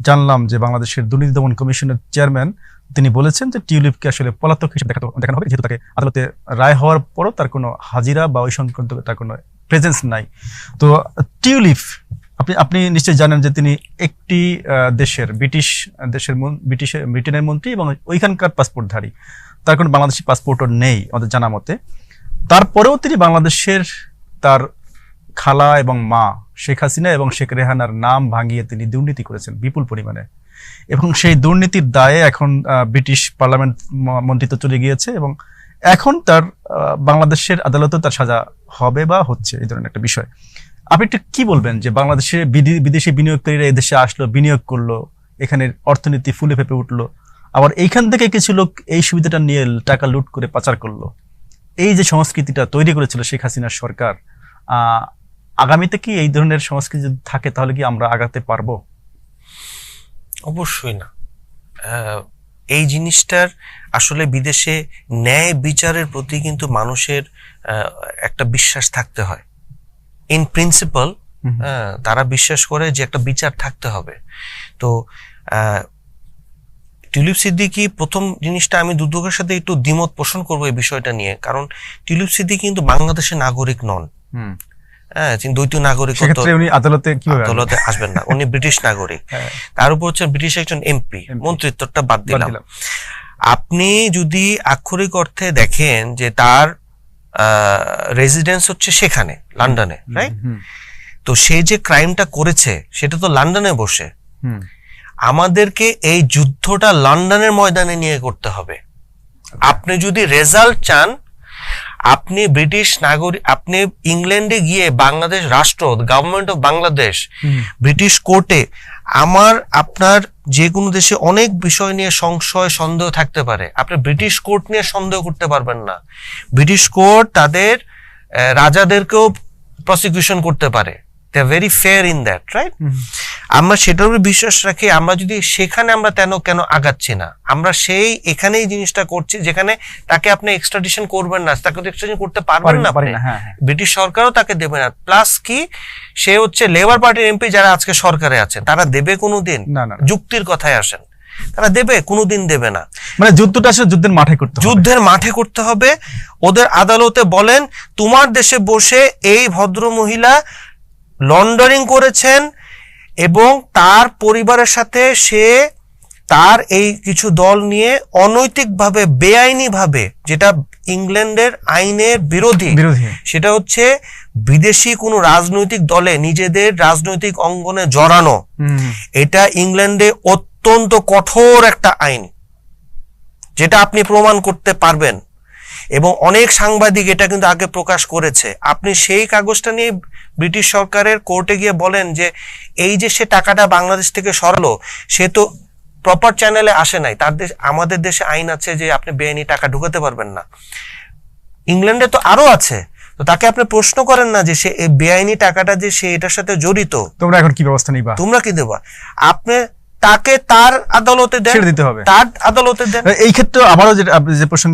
জানলাম যে বাংলাদেশের দুর্নীতি দমন কমিশনের চেয়ারম্যান তিনি বলেছেন যে টিউলিপকে আসলে পলাতক হিসেবে দেখানো হবে, যেহেতু তাকে আদালতে রায় হওয়ার পরও তার কোনো হাজিরা বা ওই সংক্রান্ত তার কোনো প্রেজেন্স নাই। তো টিউলিপ আপনি নিশ্চয়ই জানেন যে তিনি একটি ব্রিটেনের মন্ত্রী এবং ওইখানকার পাসপোর্টধারী, তার কোনো বাংলাদেশি পাসপোর্টও নেই আমাদের জানা মতে। তারপরেও তিনি বাংলাদেশের তার খালা এবং মা শেখ হাসিনা এবং শেখ রেহানার নাম ভাঙিয়ে তিনি দুর্নীতি করেছেন বিপুল পরিমাণে, এবং সেই দুর্নীতির দায়ে এখন ব্রিটিশ পার্লামেন্ট মন্ত্রিত্ব চলে গিয়েছে এবং এখন তার বাংলাদেশের আদালতেও তার সাজা হবে বা হচ্ছে, এই ধরনের একটা বিষয়। আপনি একটু কি বলবেন যে বাংলাদেশে বিদেশি বিনিয়োগকারীরা এদেশে আসলো, বিনিয়োগ করলো, এখানে অর্থনীতি ফুলে ফেপে উঠলো, আবার এইখান থেকে কিছু লোক এই সুবিধাটা নিয়ে টাকা লুট করে পাচার করলো। এই যে সংস্কৃতিটা তৈরি করেছিল শেখ হাসিনার সরকার, আগামীতে কি এই ধরনের সংস্কৃতি যদি থাকে তাহলে কি আমরা আগাতে পারবো? অবশ্যই না। এই জিনিসটার আসলে বিদেশে ন্যায় বিচারের প্রতি কিন্তু মানুষের একটা বিশ্বাস থাকতে হয়। ইন প্রিন্সিপাল তারা বিশ্বাস করে যে একটা বিচার থাকতে হবে। তো টিউলিপ সিদ্দিকী, প্রথম জিনিসটা আমি দুদকের সাথে একটু দ্বিমত পোষণ করবো এই বিষয়টা নিয়ে, কারণ টিউলিপ সিদ্দিকী কিন্তু বাংলাদেশের নাগরিক নন। তিনি দ্বৈত নাগরিক, আদালতে আসবেন না, উনি ব্রিটিশ নাগরিক। তার উপর হচ্ছে ব্রিটিশ একজন এমপি, মন্ত্রিত্বটা বাদ দিলাম। আপনি যদি আক্ষরিক অর্থে দেখেন যে তার রেসিডেন্স হচ্ছে সেখানে লন্ডনে, রাইট? তো সে যে ক্রাইমটা করেছে সেটা তো লন্ডনে বসে। আমাদেরকে এই যুদ্ধটা লন্ডনের ময়দানে নিয়ে করতে হবে। আপনি যদি রেজাল্ট চান, আপনি ব্রিটিশ নাগরিক, আপনি ইংল্যান্ডে গিয়ে বাংলাদেশ রাষ্ট্র, গভর্নমেন্ট অফ বাংলাদেশ, ব্রিটিশ কোর্টে, আপনার যে কোনো দেশে অনেক বিষয় নিয়ে সংশয় সন্দেহ থাকতে পারে, আপনি ব্রিটিশ কোর্ট নিয়ে সন্দেহ করতে পারবেন না। ব্রিটিশ কোর্ট তাদের রাজাদেরকেও প্রসিকিউশন করতে পারে। They are very fair in that, right? আমরা সেটার উপর বিশ্বাস রাখি। আমরা যদি সেখানে আমরা কেন আগাচ্ছি না? আমরা সেই এখানেই জিনিসটা করছি যেখানে তাকে আপনি এক্সট্রাডিশন করবেন না, তাকে তো এক্সট্রাডিশন করতে পারবেন না, ব্রিটিশ সরকারও তাকে দেবে না। প্লাস কি, সে হচ্ছে লেবার পার্টির এমপি যারা আজকে সরকারে আছে, তারা দেবে কোনোদিন? যুক্তির কথায় আসেন, তারা দেবে? কোনোদিন দেবে না। মানে যুদ্ধটা আসলে যুদ্ধের মাঠে করতে হবে। ওদের আদালতে বলেন, তোমার দেশে বসে এই ভদ্র মহিলা লন্ডারিং করেছেন এবং তার পরিবারের সাথে সে তার এই কিছু দল নিয়ে অনৈতিকভাবে, বেআইনিভাবে, যেটা ইংল্যান্ডের আইনের বিরোধী, সেটা হচ্ছে বিদেশি কোনো রাজনৈতিক দলে নিজেদের রাজনৈতিক অঙ্গনে জড়ানো। এটা ইংল্যান্ডে অত্যন্ত কঠোর একটা আইন, যেটা আপনি প্রমাণ করতে পারবেন, এবং অনেক সাংবাদিক এটা কিন্তু আগে প্রকাশ করেছে। আপনি সেই কাগজটা নিয়ে ব্রিটিশ সরকারের কোর্টে গিয়ে বলেন যে এই যে সে টাকাটা বাংলাদেশ থেকে সরালো, সে তো প্রপার চ্যানেলে আসে নাই। আমাদের দেশে আইন আছে যে আপনি বেআইনি টাকা ঢুকাতে পারবেন না, ইংল্যান্ডে তো আরো আছে। তো তাকে আপনি প্রশ্ন করেন না যে সে এই বেআইনি টাকাটা যে সে এটার সাথে জড়িত, তোমরা এখন কি ব্যবস্থা নিবা, তোমরা কি দেবা? আপনি তাকে তার আদালতে দেন, তার আদালতে দেন। এই ক্ষেত্রে আমারও যে প্রসঙ্গে